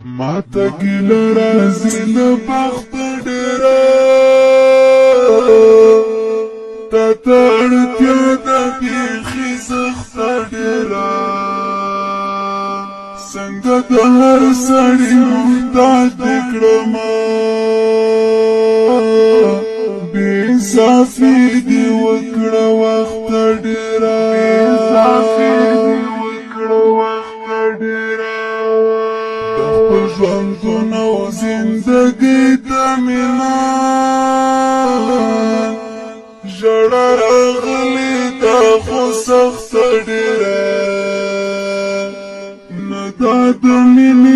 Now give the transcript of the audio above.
ما ته ګیله راځي له بخته ډېره تا ته اړتیا ده بیخي سخته ډېره څنګه د هر سړي محتاج دې کړمه بې انصافي دې وکړه وخته ډېره ژوندون او زندگی ته مینا ژړا راغلې ده خو سخته ډېره نه دا د مینې